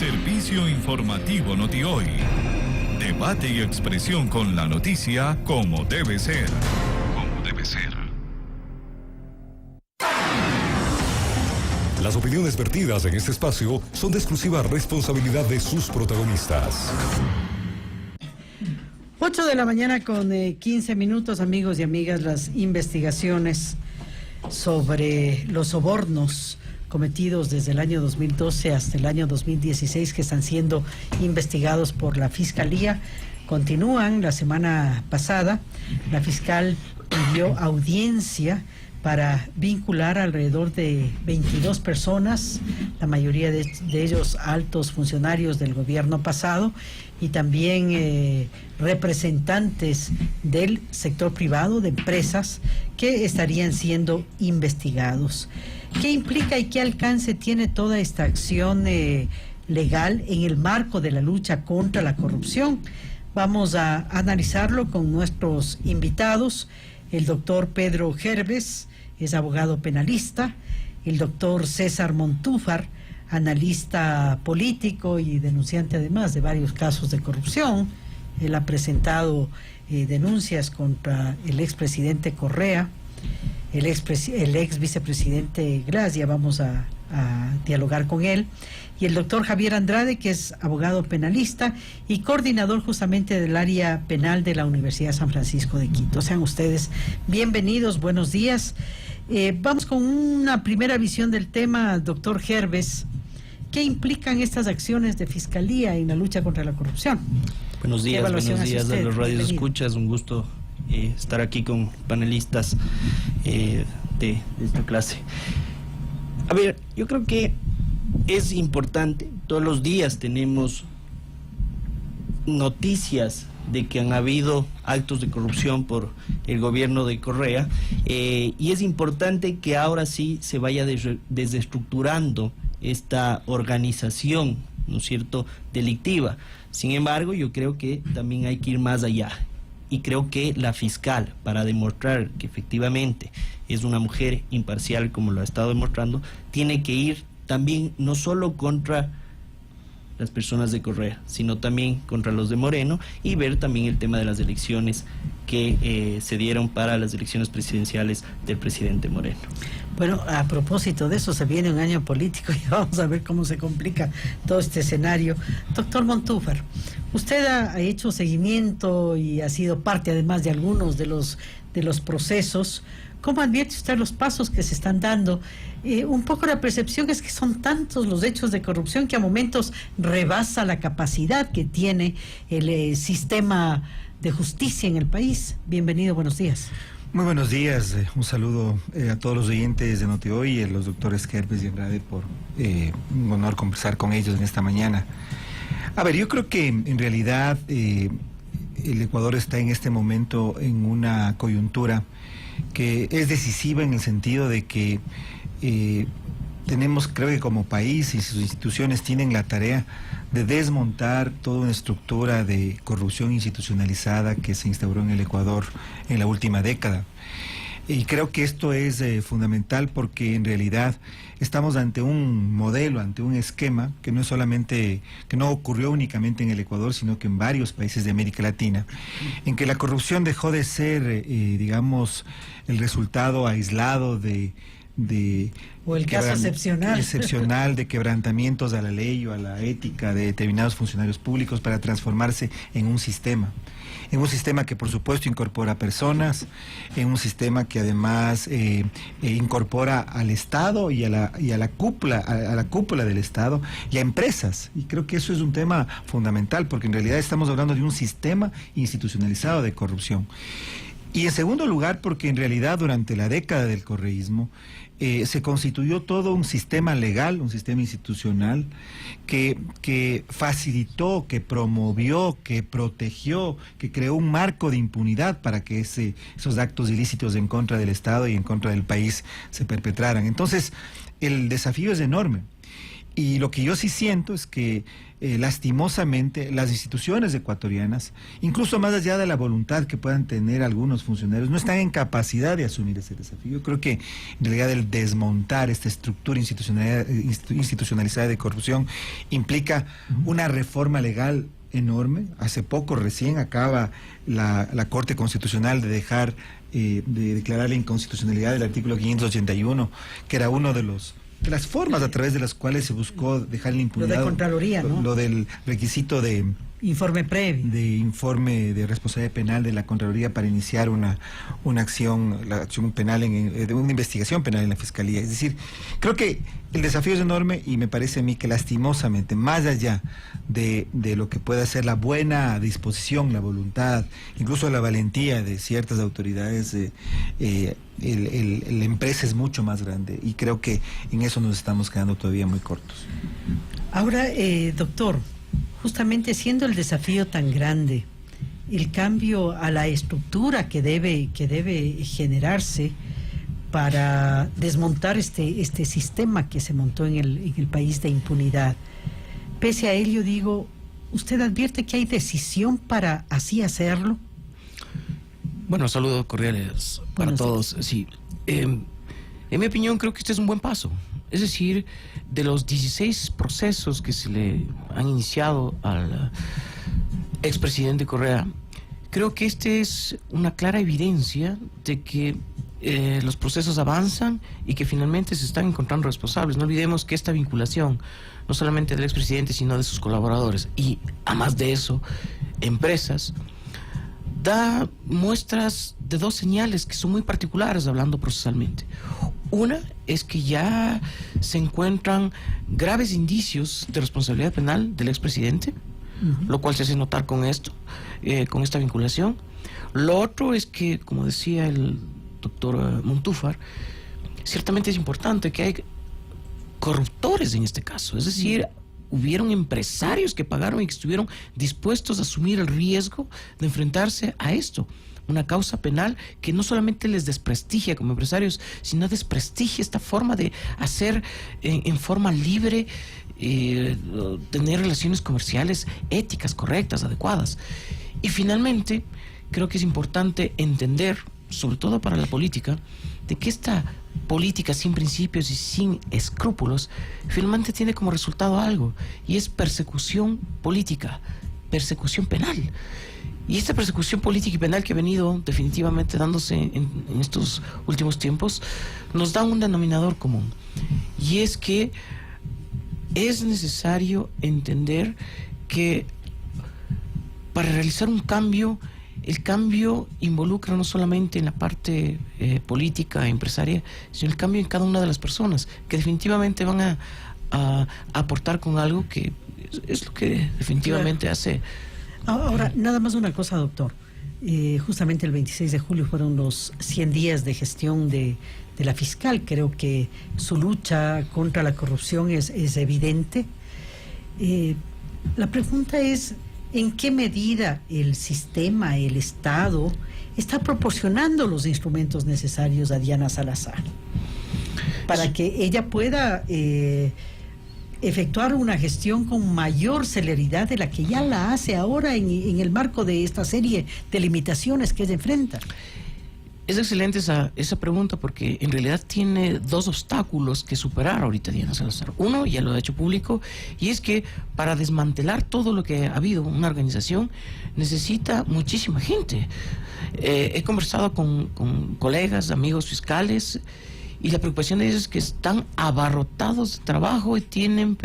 Servicio informativo Notihoy. Debate y expresión con la noticia como debe ser. Como debe ser. Las opiniones vertidas en este espacio son de exclusiva responsabilidad de sus protagonistas. 8 de la mañana con 15 minutos, amigos y amigas. Las investigaciones sobre los sobornos cometidos desde el año 2012 hasta el año 2016 que están siendo investigados por la Fiscalía continúan. La semana pasada la fiscal pidió audiencia para vincular alrededor de 22 personas, la mayoría de ellos altos funcionarios del gobierno pasado y también representantes del sector privado, de empresas que estarían siendo investigados. ¿Qué implica y qué alcance tiene toda esta acción legal en el marco de la lucha contra la corrupción? Vamos a analizarlo con nuestros invitados. El doctor Pedro Gerves es abogado penalista, el doctor César Montúfar, analista político y denunciante además de varios casos de corrupción. Él ha presentado denuncias contra el expresidente Correa, el ex vicepresidente Glass. Ya vamos a dialogar con él. Y el doctor Javier Andrade, que es abogado penalista y coordinador justamente del área penal de la Universidad San Francisco de Quito. Sean ustedes bienvenidos, buenos días. Vamos con una primera visión del tema, doctor Gerves. ¿Qué implican estas acciones de fiscalía en la lucha contra la corrupción? Buenos días a los radioescuchas. Un gusto estar aquí con panelistas de esta clase. A ver, yo creo que es importante, todos los días tenemos noticias de que han habido actos de corrupción por el gobierno de Correa, y es importante que ahora sí se vaya desestructurando esta organización, ¿no es cierto?, delictiva. Sin embargo, yo creo que también hay que ir más allá. Y creo que la fiscal, para demostrar que efectivamente es una mujer imparcial, como lo ha estado demostrando, tiene que ir también no solo contra las personas de Correa, sino también contra los de Moreno, y ver también el tema de las elecciones que se dieron para las elecciones presidenciales del presidente Moreno. Bueno, a propósito de eso, se viene un año político y vamos a ver cómo se complica todo este escenario. Doctor Montúfar, usted ha hecho seguimiento y ha sido parte además de algunos de los procesos. ¿Cómo advierte usted los pasos que se están dando? Un poco la percepción es que son tantos los hechos de corrupción que a momentos rebasa la capacidad que tiene el sistema de justicia en el país. Bienvenido, buenos días. Muy buenos días, un saludo a todos los oyentes de Notihoy y a los doctores Gerves y Andrade, por un honor conversar con ellos en esta mañana. A ver, yo creo que en realidad el Ecuador está en este momento en una coyuntura que es decisiva en el sentido de que tenemos, creo que como país y sus instituciones tienen la tarea de desmontar toda una estructura de corrupción institucionalizada que se instauró en el Ecuador en la última década. Y creo que esto es fundamental porque en realidad estamos ante un modelo, ante un esquema que no es solamente, que no ocurrió únicamente en el Ecuador, sino que en varios países de América Latina, en que la corrupción dejó de ser, digamos, el resultado aislado o el caso excepcional de quebrantamientos a la ley o a la ética de determinados funcionarios públicos, para transformarse en un sistema que por supuesto incorpora personas, en un sistema que además incorpora al Estado y a la cúpula del Estado y a empresas. Y creo que eso es un tema fundamental, porque en realidad estamos hablando de un sistema institucionalizado de corrupción. Y en segundo lugar, porque en realidad durante la década del correísmo se constituyó todo un sistema legal, un sistema institucional que facilitó, que promovió, que protegió, que creó un marco de impunidad para que esos actos ilícitos en contra del Estado y en contra del país se perpetraran. Entonces, el desafío es enorme. Y lo que yo sí siento es que lastimosamente las instituciones ecuatorianas, incluso más allá de la voluntad que puedan tener algunos funcionarios, no están en capacidad de asumir ese desafío. Yo creo que en realidad el desmontar esta estructura institucionalizada de corrupción implica una reforma legal enorme. Hace poco recién acaba la Corte Constitucional de declarar la inconstitucionalidad del artículo 581, que era uno de las formas a través de las cuales se buscó dejar la impunidad. Lo de Contraloría, ¿no? Lo del requisito de informe previo. De informe de responsabilidad penal de la Contraloría para iniciar una acción, la acción penal, de una investigación penal en la Fiscalía. Es decir, creo que el desafío es enorme y me parece a mí que lastimosamente, más allá de lo que pueda ser la buena disposición, la voluntad, incluso la valentía de ciertas autoridades, la empresa es mucho más grande y creo que en eso nos estamos quedando todavía muy cortos. Ahora, doctor, justamente siendo el desafío tan grande, el cambio a la estructura que debe generarse para desmontar este sistema que se montó en el país de impunidad, pese a ello, digo, ¿usted advierte que hay decisión para así hacerlo? Bueno, saludos cordiales para todos. Sí, en mi opinión creo que este es un buen paso. Es decir, de los 16 procesos que se le han iniciado al expresidente Correa, creo que este es una clara evidencia de que los procesos avanzan y que finalmente se están encontrando responsables. No olvidemos que esta vinculación, no solamente del expresidente, sino de sus colaboradores y, además de eso, empresas, da muestras de dos señales que son muy particulares hablando procesalmente. Una es que ya se encuentran graves indicios de responsabilidad penal del expresidente, lo cual se hace notar con esto, con esta vinculación. Lo otro es que, como decía el doctor Montúfar, ciertamente es importante que hay corruptores en este caso, es decir, hubieron empresarios que pagaron y que estuvieron dispuestos a asumir el riesgo de enfrentarse a esto. Una causa penal que no solamente les desprestigia como empresarios, sino desprestigia esta forma de hacer en forma libre, tener relaciones comerciales éticas, correctas, adecuadas. Y finalmente, creo que es importante entender, sobre todo para la política, de que esta política sin principios y sin escrúpulos finalmente tiene como resultado algo, y es persecución política, persecución penal. Y esta persecución política y penal que ha venido definitivamente dándose en estos últimos tiempos nos da un denominador común, y es que es necesario entender que para realizar un cambio, el cambio involucra no solamente en la parte política, empresaria, sino el cambio en cada una de las personas, que definitivamente van a aportar con algo que es lo que definitivamente hace. Ahora, nada más una cosa, doctor. Justamente el 26 de julio fueron los 100 días de gestión de la fiscal. Creo que su lucha contra la corrupción es evidente. La pregunta es, ¿en qué medida el sistema, el Estado, está proporcionando los instrumentos necesarios a Diana Salazar para que ella pueda efectuar una gestión con mayor celeridad de la que ya la hace ahora en el marco de esta serie de limitaciones que ella enfrenta? Es excelente esa pregunta, porque en realidad tiene dos obstáculos que superar ahorita Diana Salazar. Uno, ya lo ha hecho público, y es que para desmantelar todo lo que ha habido, una organización necesita muchísima gente. He conversado con colegas, amigos fiscales, y la preocupación de ellos es que están abarrotados de trabajo y tienen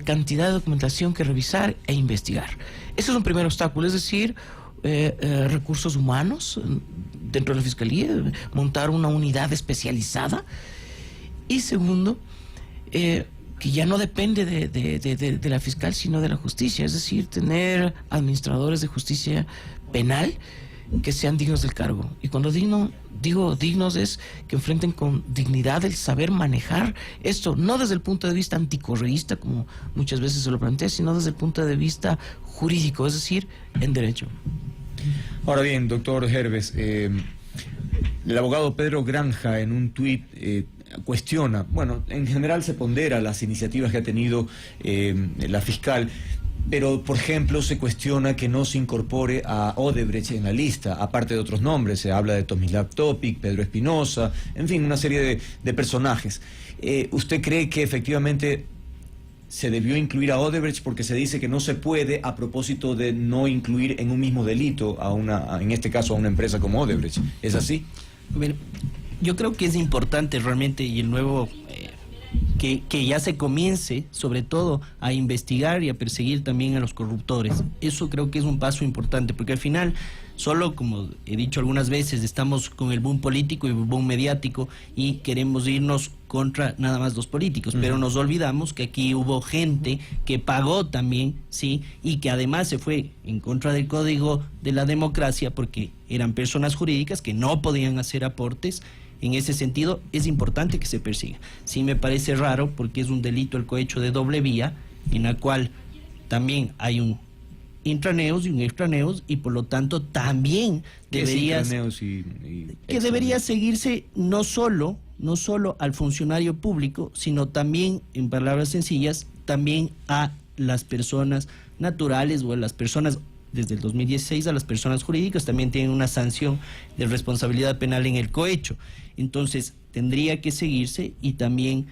cantidad de documentación que revisar e investigar. Ese es un primer obstáculo, es decir, recursos humanos dentro de la Fiscalía, montar una unidad especializada. Y segundo, que ya no depende de la fiscal, sino de la justicia, es decir, tener administradores de justicia penal que sean dignos del cargo. Y cuando digo dignos, es que enfrenten con dignidad el saber manejar esto, no desde el punto de vista anticorreísta, como muchas veces se lo plantea, sino desde el punto de vista jurídico, es decir, en derecho. Ahora bien, doctor Herbes, el abogado Pedro Granja en un tuit cuestiona, bueno, en general se pondera las iniciativas que ha tenido la fiscal, pero, por ejemplo, se cuestiona que no se incorpore a Odebrecht en la lista, aparte de otros nombres. Se habla de Tomislav Topic, Pedro Espinosa, en fin, una serie de personajes. ¿Usted cree que efectivamente se debió incluir a Odebrecht porque se dice que no se puede a propósito de no incluir en un mismo delito en este caso a una empresa como Odebrecht? ¿Es así? Bueno, yo creo que es importante realmente, y el nuevo que ya se comience sobre todo a investigar y a perseguir también a los corruptores. Eso creo que es un paso importante, porque al final solo, como he dicho algunas veces, estamos con el boom político y el boom mediático y queremos irnos contra nada más los políticos, pero nos olvidamos que aquí hubo gente que pagó también, sí, y que además se fue en contra del Código de la Democracia porque eran personas jurídicas que no podían hacer aportes. En ese sentido, es importante que se persiga. Sí me parece raro porque es un delito el cohecho de doble vía, en la cual también hay un intraneus y un extraneus, y por lo tanto también debería seguirse no solo al funcionario público, sino también, en palabras sencillas, también a las personas naturales o a las personas. Desde el 2016 a las personas jurídicas también tienen una sanción de responsabilidad penal en el cohecho. Entonces tendría que seguirse, y también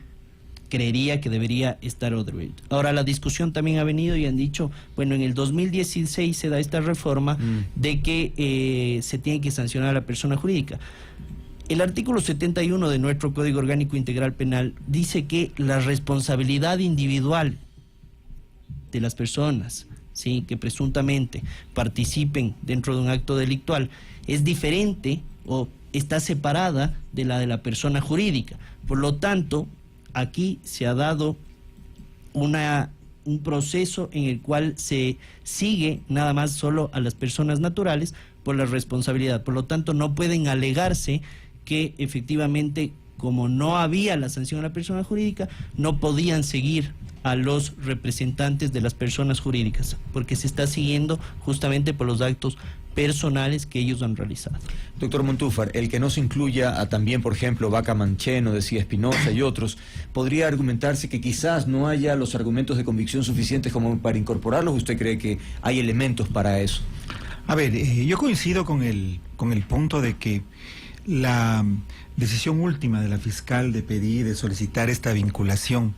creería que debería estar Odebrecht. Ahora, la discusión también ha venido y han dicho, bueno, en el 2016 se da esta reforma de que se tiene que sancionar a la persona jurídica. El artículo 71 de nuestro Código Orgánico Integral Penal dice que la responsabilidad individual de las personas, sí, que presuntamente participen dentro de un acto delictual, es diferente o está separada de la persona jurídica. Por lo tanto, aquí se ha dado un proceso en el cual se sigue nada más solo a las personas naturales por la responsabilidad. Por lo tanto, no pueden alegarse que efectivamente, como no había la sanción a la persona jurídica, no podían seguir a los representantes de las personas jurídicas, porque se está siguiendo justamente por los actos personales que ellos han realizado. Doctor Montúfar, el que no se incluya a también, por ejemplo, Vaca Mancheno, decía Espinosa y otros, ¿podría argumentarse que quizás no haya los argumentos de convicción suficientes como para incorporarlos? ¿Usted cree que hay elementos para eso? A ver, yo coincido con el punto de que la decisión última de la fiscal de solicitar esta vinculación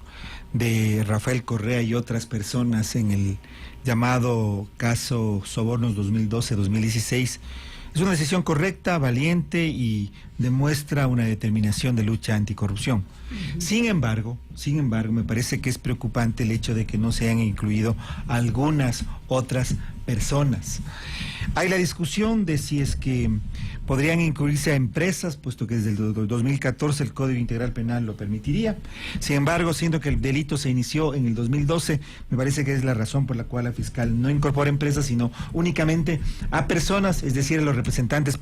de Rafael Correa y otras personas en el llamado caso Sobornos 2012-2016 es una decisión correcta, valiente y demuestra una determinación de lucha anticorrupción. Sin embargo, me parece que es preocupante el hecho de que no se hayan incluido algunas otras personas. Hay la discusión de si es que podrían incluirse a empresas, puesto que desde el 2014 el Código Integral Penal lo permitiría. Sin embargo, siendo que el delito se inició en el 2012, me parece que es la razón por la cual la fiscal no incorpora empresas, sino únicamente a personas, es decir, a los representantes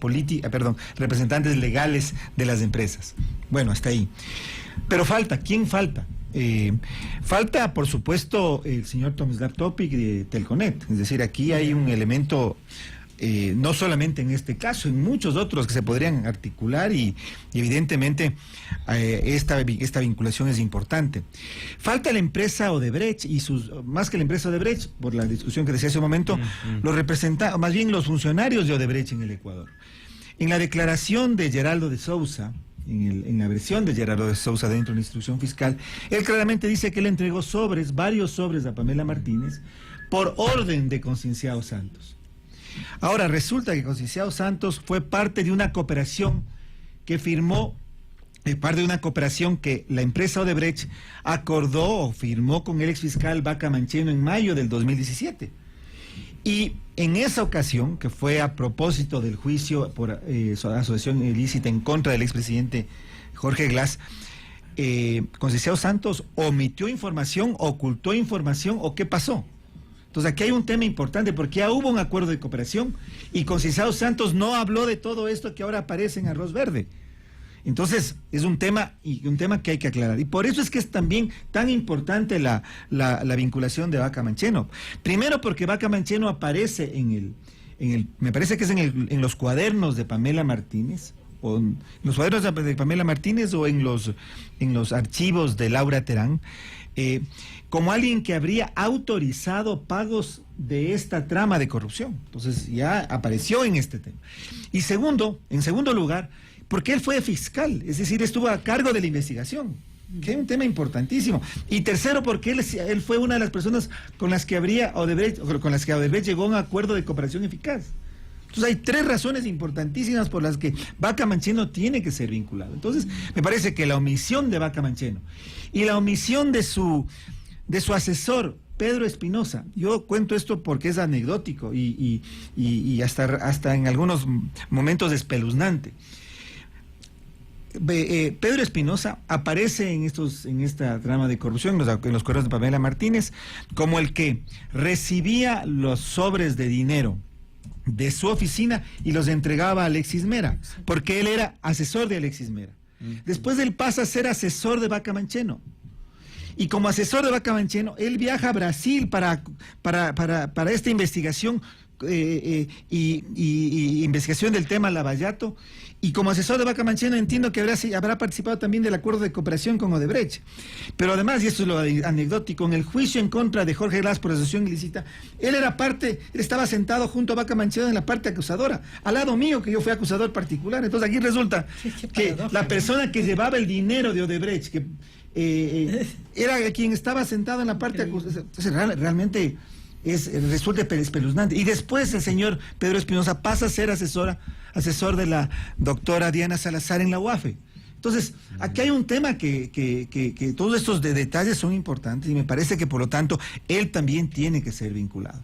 representantes legales de las empresas. Bueno, hasta ahí. Pero ¿quién falta? Falta, por supuesto, el señor Tomislav Topic de Telconet. Es decir, aquí hay un elemento, no solamente en este caso, en muchos otros que se podrían articular y evidentemente esta vinculación es importante. Falta la empresa Odebrecht y más que la empresa Odebrecht, por la discusión que decía hace un momento, más bien los funcionarios de Odebrecht en el Ecuador. En la declaración de Geraldo de Sousa, en la versión de Gerardo de Sousa dentro de la instrucción fiscal, él claramente dice que él entregó varios sobres a Pamela Martínez por orden de Concienciado Santos. Ahora, resulta que Concienciado Santos fue parte de una cooperación que firmó, parte de una cooperación que la empresa Odebrecht acordó o firmó con el exfiscal Vaca Mancheno en mayo del 2017. Y en esa ocasión, que fue a propósito del juicio por asociación ilícita en contra del expresidente Jorge Glass, Concienciado Santos omitió información, ocultó información, ¿o qué pasó? Entonces aquí hay un tema importante, porque ya hubo un acuerdo de cooperación y Concienciado Santos no habló de todo esto que ahora aparece en Arroz Verde. Entonces, es un tema que hay que aclarar. Y por eso es que es también tan importante la vinculación de Vaca Mancheno. Primero porque Vaca Mancheno aparece me parece que es en los cuadernos de Pamela Martínez, o en los cuadernos de Pamela Martínez o en los archivos de Laura Terán, como alguien que habría autorizado pagos de esta trama de corrupción. Entonces ya apareció en este tema. Y en segundo lugar, porque él fue fiscal, es decir, estuvo a cargo de la investigación, que es un tema importantísimo. Y tercero, porque él fue una de las personas con las que Odebrecht llegó a un acuerdo de cooperación eficaz. Entonces hay 3 razones importantísimas por las que Vaca Mancheno tiene que ser vinculado. Entonces me parece que la omisión de Vaca Mancheno y la omisión de su asesor Pedro Espinosa, yo cuento esto porque es anecdótico y hasta en algunos momentos espeluznante. Pedro Espinosa aparece en esta trama de corrupción, en los correos de Pamela Martínez, como el que recibía los sobres de dinero de su oficina y los entregaba a Alexis Mera, porque él era asesor de Alexis Mera. Después él pasa a ser asesor de Vaca Mancheno. Y como asesor de Vaca Mancheno, él viaja a Brasil para esta investigación y investigación del tema Lavallato. Y como asesor de Vaca Mancheno entiendo que habrá participado también del acuerdo de cooperación con Odebrecht. Pero además, y esto es lo anecdótico, en el juicio en contra de Jorge Glass por asociación ilícita, él estaba sentado junto a Vaca Mancheno en la parte acusadora, al lado mío, que yo fui acusador particular. Entonces aquí resulta que la persona que llevaba el dinero de Odebrecht, que era quien estaba sentado en la parte acusadora. Entonces realmente resulta espeluznante. Y después el señor Pedro Espinosa pasa a ser asesor de la doctora Diana Salazar en la UAFE. Entonces, aquí hay un tema que todos estos detalles son importantes y me parece que por lo tanto él también tiene que ser vinculado.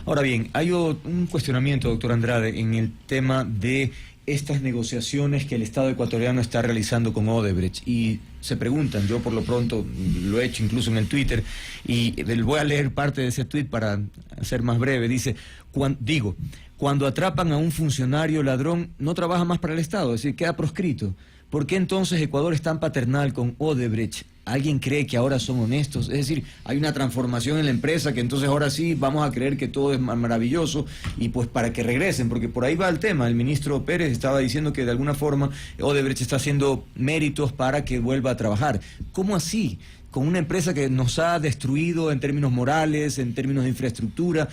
Ahora bien, hay un cuestionamiento, doctor Andrade, en el tema de estas negociaciones que el Estado ecuatoriano está realizando con Odebrecht, y se preguntan, yo por lo pronto lo he hecho incluso en el Twitter, y voy a leer parte de ese tweet para ser más breve. Dice, cuando atrapan a un funcionario ladrón, no trabaja más para el Estado, es decir, queda proscrito. ¿Por qué entonces Ecuador es tan paternal con Odebrecht? ¿Alguien cree que ahora son honestos? Es decir, hay una transformación en la empresa que entonces ahora sí vamos a creer que todo es maravilloso y pues para que regresen, porque por ahí va el tema. El ministro Pérez estaba diciendo que de alguna forma Odebrecht está haciendo méritos para que vuelva a trabajar. ¿Cómo así? Con una empresa que nos ha destruido en términos morales, en términos de infraestructura,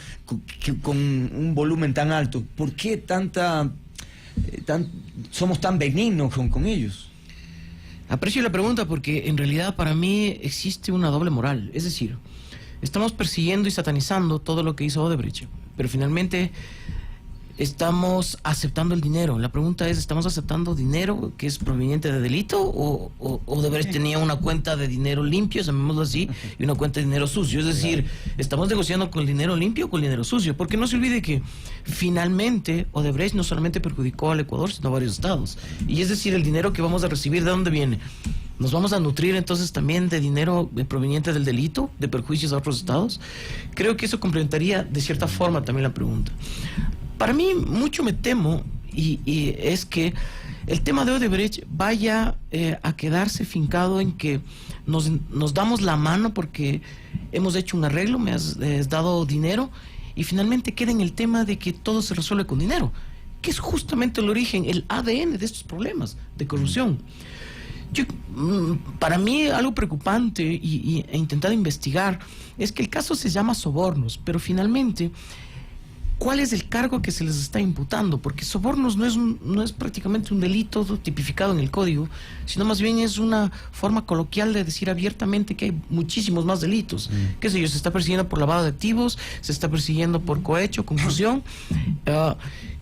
con un volumen tan alto. ¿Por qué somos tan benignos con ellos? Aprecio la pregunta porque en realidad para mí existe una doble moral. Es decir, estamos persiguiendo y satanizando todo lo que hizo Odebrecht, pero finalmente estamos aceptando el dinero. La pregunta es, ¿estamos aceptando dinero que es proveniente de delito o Odebrecht tenía una cuenta de dinero limpio, llamémoslo así, y una cuenta de dinero sucio? Es decir, ¿estamos negociando con el dinero limpio o con el dinero sucio? Porque no se olvide que finalmente Odebrecht no solamente perjudicó al Ecuador, sino a varios estados. Y es decir, el dinero que vamos a recibir, ¿de dónde viene? ¿Nos vamos a nutrir entonces también de dinero proveniente del delito, de perjuicios a otros estados? Creo que eso complementaría de cierta forma también la pregunta. Para mí, mucho me temo, y es que el tema de Odebrecht vaya a quedarse fincado en que nos damos la mano porque hemos hecho un arreglo, me has dado dinero, y finalmente queda en el tema de que todo se resuelve con dinero, que es justamente el origen, el ADN de estos problemas de corrupción. Para mí algo preocupante e intentado investigar es que el caso se llama sobornos, pero finalmente ¿cuál es el cargo que se les está imputando? Porque sobornos no es prácticamente un delito tipificado en el código, sino más bien es una forma coloquial de decir abiertamente que hay muchísimos más delitos. ¿Qué sé yo? Se está persiguiendo por lavado de activos, se está persiguiendo por cohecho, confusión.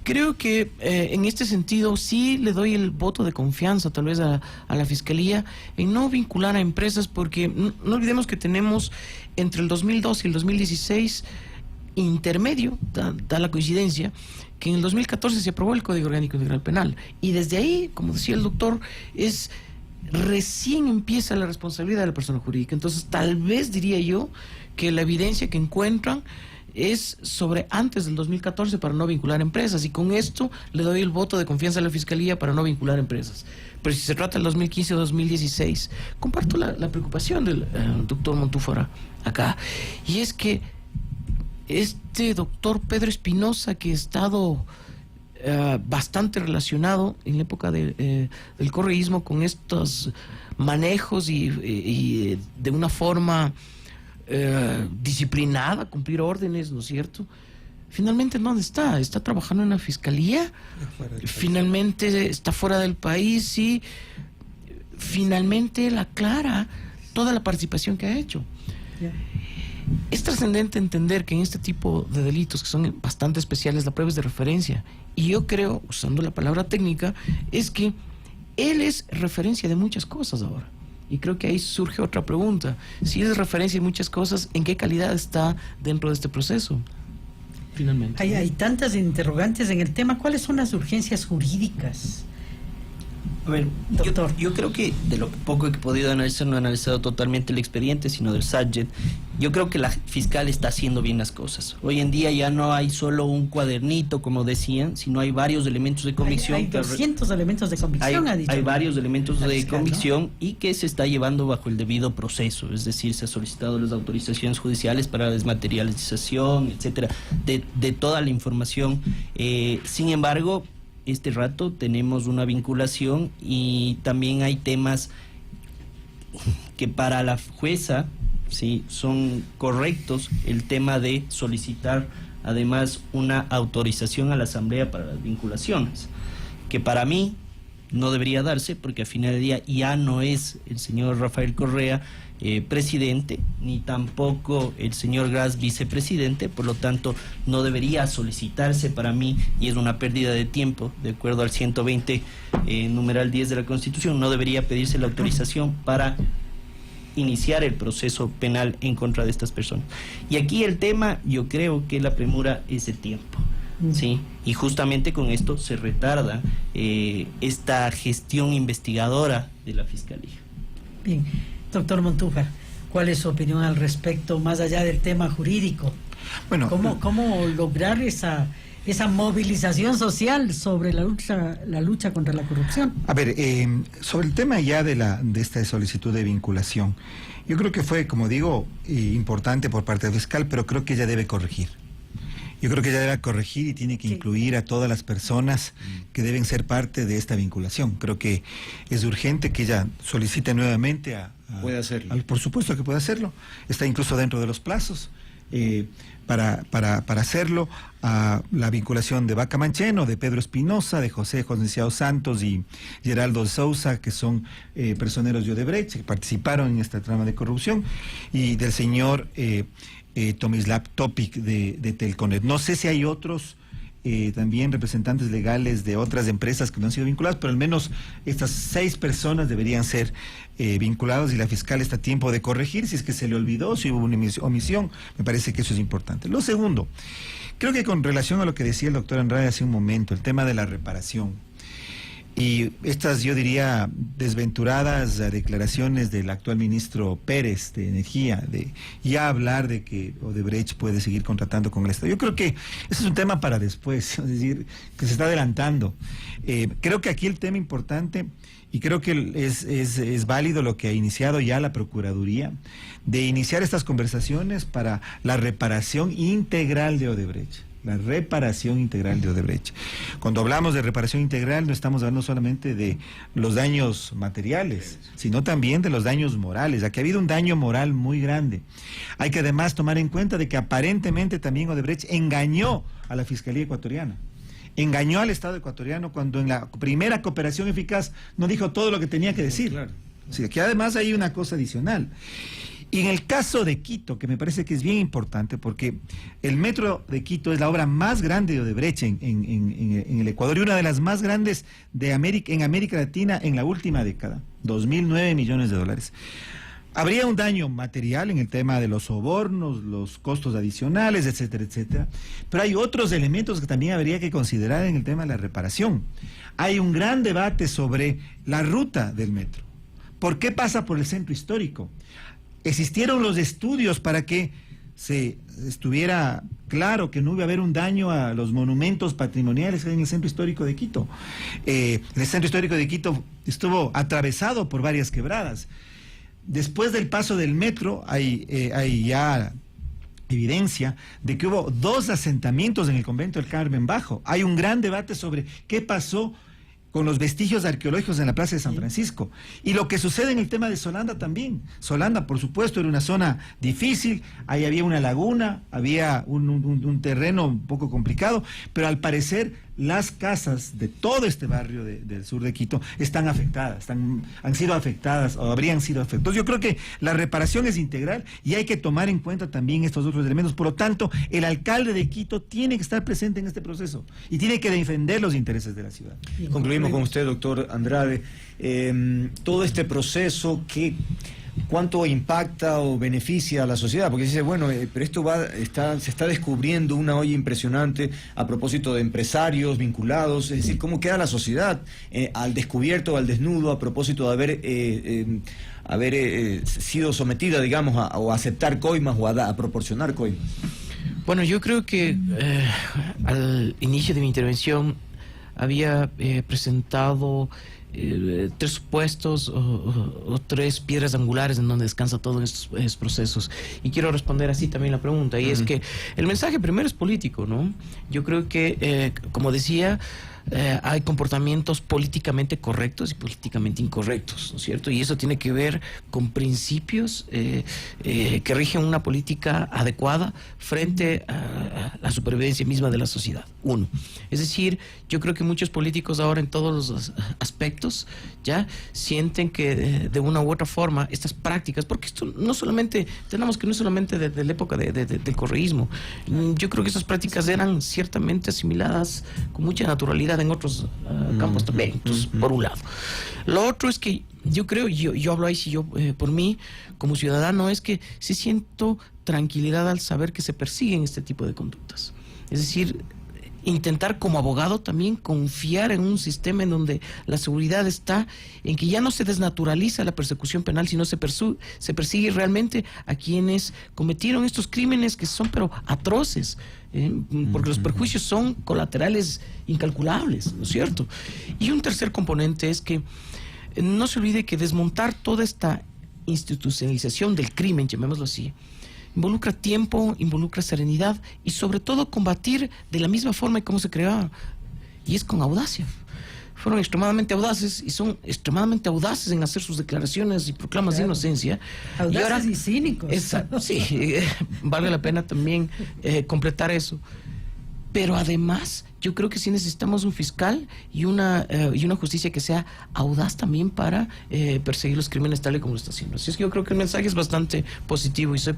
Creo que en este sentido sí le doy el voto de confianza tal vez a la Fiscalía en no vincular a empresas, porque no olvidemos que tenemos entre el 2012 y el 2016 intermedio, da la coincidencia, que en el 2014 se aprobó el Código Orgánico Integral Penal, y desde ahí, como decía el doctor, recién empieza la responsabilidad de la persona jurídica. Entonces tal vez diría yo que la evidencia que encuentran es sobre antes del 2014 para no vincular empresas, y con esto le doy el voto de confianza a la Fiscalía para no vincular empresas. Pero si se trata del 2015 o 2016, comparto la preocupación del doctor Montúfar acá, y es que este doctor Pedro Espinosa, que ha estado bastante relacionado en la época del correísmo con estos manejos y de una forma disciplinada, cumplir órdenes, ¿no es cierto? Finalmente, ¿dónde está? ¿Está trabajando en la fiscalía? Finalmente está fuera del país y finalmente él aclara toda la participación que ha hecho. Es trascendente entender que en este tipo de delitos que son bastante especiales, la prueba es de referencia. Y yo creo, usando la palabra técnica, es que él es referencia de muchas cosas ahora. Y creo que ahí surge otra pregunta. Si es referencia de muchas cosas, ¿en qué calidad está dentro de este proceso? Finalmente. Hay tantas interrogantes en el tema. ¿Cuáles son las urgencias jurídicas? A ver, Doctor. yo creo que de lo poco que he podido analizar, no he analizado totalmente el expediente, sino del Sadjet. Yo creo que la fiscal está haciendo bien las cosas. Hoy en día ya no hay solo un cuadernito, como decían, sino hay varios elementos de convicción. Hay 200 elementos de convicción, ha dicho. Hay varios elementos la de fiscal, convicción, ¿no? Y que se está llevando bajo el debido proceso. Es decir, se ha solicitado las autorizaciones judiciales para la desmaterialización, etcétera, de toda la información. Sin embargo, este rato tenemos una vinculación y también hay temas que para la jueza, sí, son correctos. El tema de solicitar además una autorización a la asamblea para las vinculaciones, que para mí no debería darse porque al final del día ya no es el señor Rafael Correa presidente, ni tampoco el señor Gras vicepresidente, por lo tanto no debería solicitarse para mí, y es una pérdida de tiempo, de acuerdo al 120 numeral 10 de la Constitución, no debería pedirse la autorización para iniciar el proceso penal en contra de estas personas. Y aquí el tema, yo creo que la premura es el tiempo. Sí, y justamente con esto se retarda esta gestión investigadora de la Fiscalía. Bien, doctor Montúfar, ¿cuál es su opinión al respecto, más allá del tema jurídico? Bueno, ¿Cómo lograr esa movilización social sobre la lucha contra la corrupción? a ver, sobre el tema ya de esta solicitud de vinculación, yo creo que fue, como digo, importante por parte del fiscal, pero creo que ella debe corregir. Yo creo que ella debe corregir y tiene que incluir a todas las personas que deben ser parte de esta vinculación. Creo que es urgente que ella solicite nuevamente puede hacerlo. Por supuesto que puede hacerlo. Está incluso dentro de los plazos para hacerlo. A la vinculación de Vaca Mancheno, de Pedro Espinosa, de José José Santos y Geraldo Sousa, que son personeros de Odebrecht, que participaron en esta trama de corrupción, y del señor Tomislav Topic de Telconet. No sé si hay otros también representantes legales de otras empresas que no han sido vinculadas, pero al menos estas 6 personas deberían ser vinculadas, y la fiscal está a tiempo de corregir si es que se le olvidó, si hubo una omisión. Me parece que eso es importante. Lo segundo, creo que con relación a lo que decía el doctor Andrade hace un momento, el tema de la reparación, y estas, yo diría, desventuradas declaraciones del actual ministro Pérez de Energía, de ya hablar de que Odebrecht puede seguir contratando con el Estado. Yo creo que ese es un tema para después, es decir, que se está adelantando. Creo que aquí el tema importante, y creo que es válido lo que ha iniciado ya la Procuraduría, de iniciar estas conversaciones para la reparación integral de Odebrecht. La reparación integral de Odebrecht. Cuando hablamos de reparación integral, no estamos hablando solamente de los daños materiales, sino también de los daños morales. Aquí ha habido un daño moral muy grande. Hay que además tomar en cuenta de que aparentemente también Odebrecht engañó a la Fiscalía ecuatoriana. Engañó al Estado ecuatoriano cuando en la primera cooperación eficaz no dijo todo lo que tenía que decir. Claro. O sea, que además hay una cosa adicional. Y en el caso de Quito, que me parece que es bien importante, porque el metro de Quito es la obra más grande de Odebrecht en el Ecuador, y una de las más grandes en América Latina en la última década, 2.009 millones de dólares. Habría un daño material en el tema de los sobornos, los costos adicionales, etcétera, etcétera. Pero hay otros elementos que también habría que considerar en el tema de la reparación. Hay un gran debate sobre la ruta del metro. ¿Por qué pasa por el centro histórico? Existieron los estudios para que se estuviera claro que no iba a haber un daño a los monumentos patrimoniales en el centro histórico de Quito. El centro histórico de Quito estuvo atravesado por varias quebradas. Después del paso del metro hay ya evidencia de que hubo 2 asentamientos en el convento del Carmen Bajo. Hay un gran debate sobre qué pasó con los vestigios arqueológicos en la Plaza de San Francisco. Y lo que sucede en el tema de Solanda también. Solanda, por supuesto, era una zona difícil, ahí había una laguna, había un terreno un poco complicado, pero al parecer las casas de todo este barrio del sur de Quito están afectadas, han sido afectadas o habrían sido afectadas. Yo creo que la reparación es integral y hay que tomar en cuenta también estos otros elementos. Por lo tanto, el alcalde de Quito tiene que estar presente en este proceso y tiene que defender los intereses de la ciudad. Concluimos con usted, doctor Andrade. Todo este proceso, ¿cuánto impacta o beneficia a la sociedad? Porque dice, bueno, pero esto se está descubriendo una olla impresionante a propósito de empresarios vinculados, es decir, ¿cómo queda la sociedad al descubierto, al desnudo, a propósito de haber sido sometida, digamos, o a aceptar coimas o a proporcionar coimas? Bueno, yo creo que al inicio de mi intervención había presentado 3 supuestos o 3 piedras angulares en donde descansa todos estos procesos. Y quiero responder así también la pregunta, y es que el mensaje primero es político, ¿no? Yo creo que, como decía, hay comportamientos políticamente correctos y políticamente incorrectos, ¿no es cierto? Y eso tiene que ver con principios que rigen una política adecuada frente a la supervivencia misma de la sociedad. Uno. Es decir, yo creo que muchos políticos ahora en todos los aspectos ya sienten que de una u otra forma estas prácticas, porque esto no solamente, tenemos que no es solamente de la época del correísmo, yo creo que estas prácticas eran ciertamente asimiladas con mucha naturalidad en otros campos también. Entonces, por un lado. Lo otro es que yo creo, yo hablo ahí si yo por mí como ciudadano, es que sí siento tranquilidad al saber que se persiguen este tipo de conductas. Es decir, intentar como abogado también confiar en un sistema en donde la seguridad está en que ya no se desnaturaliza la persecución penal, sino se persigue realmente a quienes cometieron estos crímenes que son pero atroces, porque los perjuicios son colaterales incalculables, ¿no es cierto? Y un tercer componente es que no se olvide que desmontar toda esta institucionalización del crimen, llamémoslo así, involucra tiempo, involucra serenidad y sobre todo combatir de la misma forma y cómo se creaba, y es con audacia. Fueron extremadamente audaces y son extremadamente audaces en hacer sus declaraciones y proclamas de inocencia. Audaces y cínicos. Sí, vale la pena también completar eso. Pero además, yo creo que sí necesitamos un fiscal y una justicia que sea audaz también para perseguir los crímenes tal y como lo está haciendo. Así es que yo creo que el mensaje es bastante positivo y soy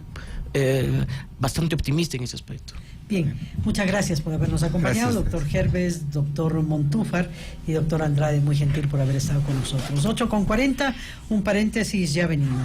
bastante optimista en ese aspecto. Bien, muchas gracias por habernos acompañado, doctor Gervais, doctor Montúfar y doctor Andrade, muy gentil por haber estado con nosotros. 8:40, un paréntesis, ya venimos.